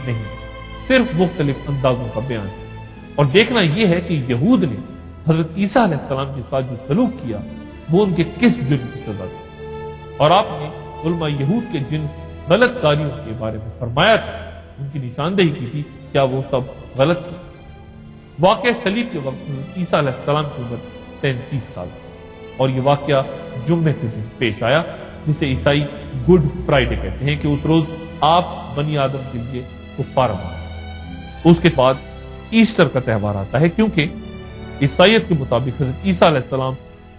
نہیں، صرف مختلف اندازوں کا بیان ہے۔ اور دیکھنا یہ ہے کہ یہود نے حضرت عیسیٰ علیہ السلام کے ساتھ جو سلوک کیا وہ ان کے کس جرم کی سزا تھی، اور آپ نے علماء یہود کے جن غلط کاریوں کے بارے میں فرمایا تھا، ان کی نشاندہی کی تھی، کیا وہ سب غلط تھی؟ واقعہ صلیب کے وقت حضرت عیسیٰ علیہ السلام کی عمر 33 سال تھی، اور یہ واقعہ جمعے کے دن پیش آیا، جسے عیسائی گڈ فرائیڈے کہتے ہیں، کہ اس روز آپ بنی آدم کے لیے کفارہ مانتے۔ اس کے بعد ایسٹر کا تہوار آتا ہے، کیونکہ عیسائیت کے مطابق حضرت عیسیٰ علیہ السلام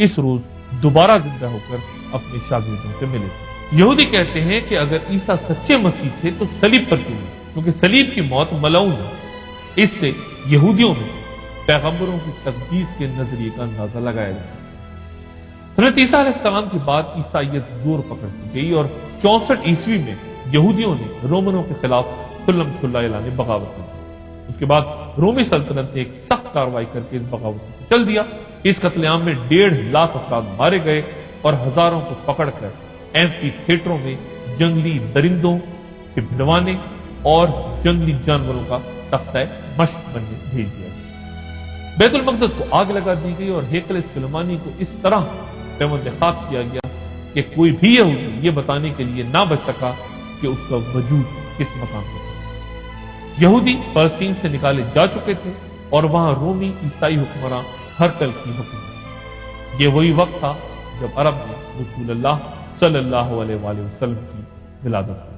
اس روز دوبارہ زندہ ہو کر اپنے شاگردوں سے ملے تھے۔ یہودی کہتے ہیں کہ اگر عیسیٰ سچے مسیح تھے تو صلیب پر کیوں نہیں؟ کیونکہ صلیب کی موت ملعون ہے۔ اس سے یہودیوں میں پیغمبروں کی تقدیس کے نظریے کا اندازہ لگایا جاتا ہے۔ حضرت عیسیٰ علیہ السلام کے بعد عیسائیت زور پکڑتی گئی، اور 64 عیسوی میں یہودیوں نے رومنوں کے خلاف کھلم کھلا اعلان بغاوت کر دیا۔ اس کے بعد رومی سلطنت نے ایک سخت کارروائی کر کے اس بغاوت کو چل دیا۔ اس قتل عام میں 1.5 لاکھ افراد مارے گئے، اور ہزاروں کو پکڑ کر ایمفی تھیٹروں میں جنگلی درندوں سے بھڑوانے اور جنگلی جانوروں کا تختہ مشق بننے بھیج دیا گیا۔ بیت المقدس کو آگ لگا دی گئی، اور ہیکل سلیمانی کو اس طرح پیوند خاک کیا گیا کہ کوئی بھی یہودی یہ بتانے کے لیے نہ بچ سکا کہ اس کا وجود کس مقام پر تھا۔ یہودی فلسطین سے نکالے جا چکے تھے، اور وہاں رومی عیسائی حکمراں ہرقل کی حکومت۔ یہ وہی وقت تھا جب عرب میں رسول اللہ صلی اللہ علیہ وآلہ وسلم کی ولادت ہوئی۔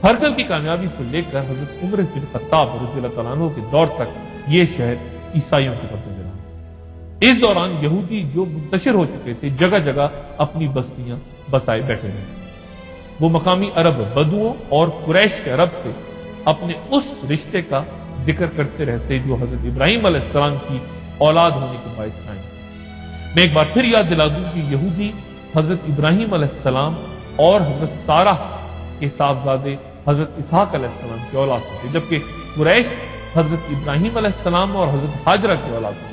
ہرقل کی کامیابی سے لے کر حضرت عمر بن خطاب رضی اللہ تعالیٰ عنہ کے دور تک یہ شہر عیسائیوں کے قبضے میں رہا۔ اس دوران یہودی جو منتشر ہو چکے تھے جگہ جگہ اپنی بستیاں بسائے بیٹھے رہے۔ وہ مقامی عرب بدوؤں اور قریش عرب سے اپنے اس رشتے کا ذکر کرتے رہتے جو حضرت ابراہیم علیہ السلام کی اولاد ہونے کے باعث قائم۔ میں ایک بار پھر یاد دلا دوں کہ یہودی حضرت ابراہیم علیہ السلام اور حضرت سارہ کے صاحبزادے حضرت اسحاق علیہ السلام کی اولاد تھے، جبکہ قریش حضرت ابراہیم علیہ السلام اور حضرت ہاجرہ کی اولاد تھے۔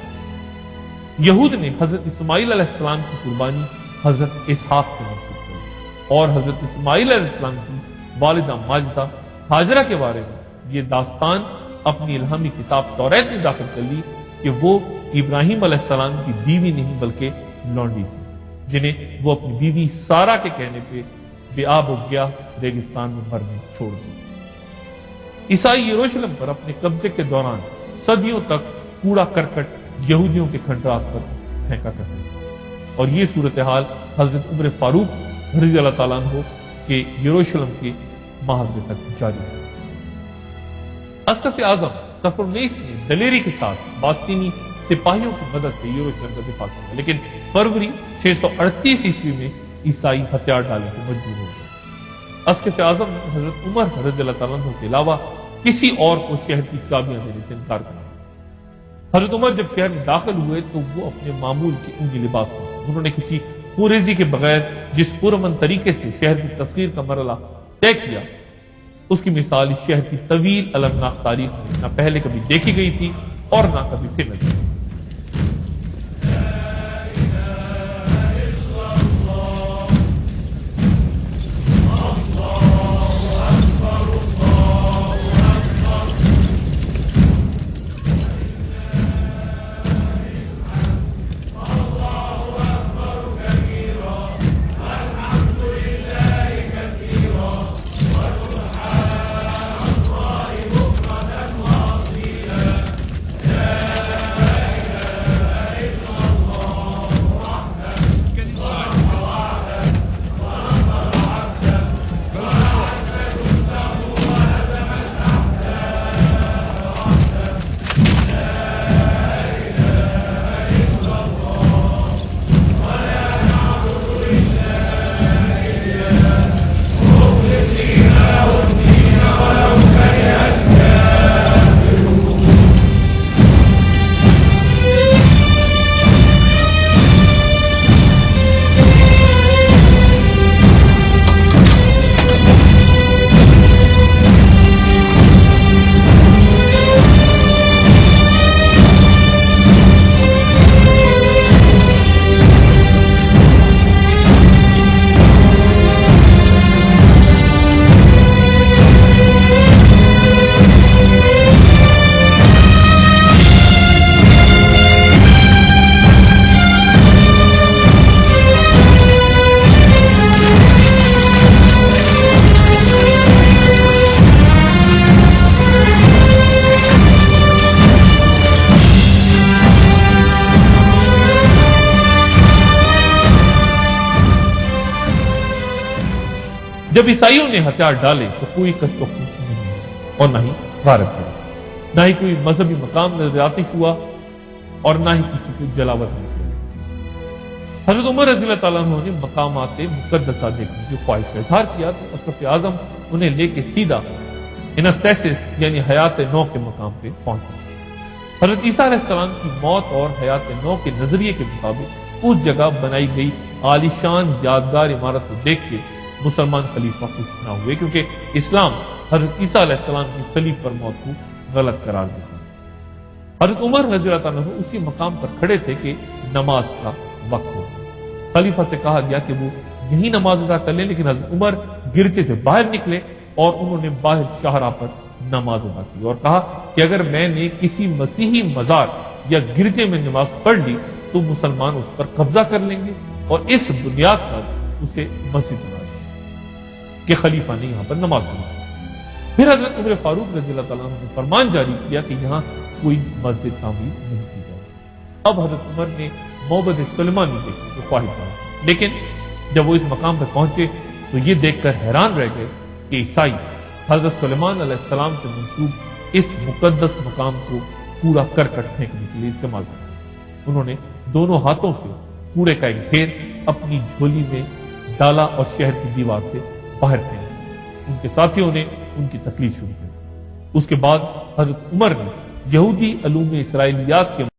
یہود نے حضرت اسماعیل علیہ السلام کی قربانی حضرت اسحاق سے منسوب کی، اور حضرت اسماعیل علیہ السلام کی والدہ ماجدہ ہاجرہ کے بارے میں یہ داستان اپنی الہامی کتاب توریت میں داخل کر لی کہ وہ ابراہیم علیہ السلام کی بیوی نہیں بلکہ لونڈی تھی، جنہیں وہ اپنی بیوی سارہ کے کہنے پہ بے آب ہو گیا ریگستان میں مرنے چھوڑ دی۔ عیسائی یروشلم پر اپنے قبضے کے دوران صدیوں تک کوڑا کرکٹ یہودیوں کے کھنڈرات پر پھینکا کرتے تھے، اور یہ صورتحال حضرت عمر فاروق رضی اللہ تعالیٰ عنہ کے یروشلم کے محاصرے تک جاری ہے۔ اسقف اعظم صفر النیس نے دلیری کے ساتھ باستینی سپاہیوں کی مدد سے یروشلم کا دفاع کیا، لیکن فروری 638 عیسوی میں عیسائی ہتھیار ڈالنے کو مجبور ہو گئے۔ اسقف اعظم نے حضرت عمر رضی اللہ تعالیٰ عنہ کے علاوہ کسی اور کو شہر کی چابیاں دینے سے انکار کر دیا۔ حضرت عمر جب شہر میں داخل ہوئے تو وہ اپنے معمول کے اونگی لباس میں، انہوں نے کسی خوریزی کے بغیر جس پرامن طریقے سے شہر کی تصویر کا مرحلہ طے کیا، اس کی مثال اس شہر کی طویل المناک تاریخ میں نہ پہلے کبھی دیکھی گئی تھی اور نہ کبھی پھر نظر آئی۔ جب عیسائیوں نے ہتھیار ڈالے تو کوئی کشف و خش نہیں ہوا اور نہ ہی غارت کرے، نہ ہی کوئی مذہبی مقام نظر آتش ہوا اور نہ ہی کسی کو جلاوت نہیں کیا۔ حضرت عمر رضی اللہ تعالیٰ عنہ نے مقامات مقدسہ دیکھنے کی خواہش کا اظہار کیا تو اشرف اعظم انہیں لے کے سیدھا انستیسس یعنی حیات نو کے مقام پہ پہنچے۔ حضرت عیسیٰ علیہ السلام کی موت اور حیات نو کے نظریے کے مطابق اس جگہ بنائی گئی عالیشان یادگار عمارت کو دیکھ کے مسلمان خلیفہ خوش نہ ہوئے، کیونکہ اسلام حضرت عیسیٰ علیہ السلام کی صلیب پر موت کو غلط قرار دیتا۔ حضرت عمر رضی اللہ تعالیٰ عنہ اسی مقام پر کھڑے تھے کہ نماز کا وقت ہو۔ خلیفہ سے کہا گیا کہ وہ یہی نماز ادا کر لیں، لیکن حضرت عمر گرجے سے باہر نکلے اور انہوں نے باہر شاہراہ پر نماز ادا کی اور کہا کہ اگر میں نے کسی مسیحی مزار یا گرجے میں نماز پڑھ لی تو مسلمان اس پر قبضہ کر لیں گے اور اس بنیاد پر اسے مسجد بنا دیں گے کہ خلیفہ نے یہاں پر نماز پڑھی۔ پھر حضرت عمر فاروق رضی اللہ تعالیٰ عنہ نے فرمان جاری کیا کہ یہاں کوئی مسجد تعمیر نہیں کی جائے۔ اب حضرت عمر نے معبد سلیمانی دیکھنے کی خواہش ظاہر، لیکن جب وہ اس مقام پر پہنچے تو یہ دیکھ کر حیران رہ گئے کہ عیسائی حضرت سلیمان علیہ السلام سے منسوب اس مقدس مقام کو کوڑا کرکٹ پھینکنے کے لیے استعمال کیا۔ انہوں نے دونوں ہاتھوں سے کوڑے کا ایک ڈھیر اپنی جھولی میں ڈالا اور شہر کی دیوار سے باہر پھینکا۔ ان کے ساتھیوں نے ان کی تکلیف شروع کی۔ اس کے بعد حضرت عمر نے یہودی علوم اسرائیلیات کے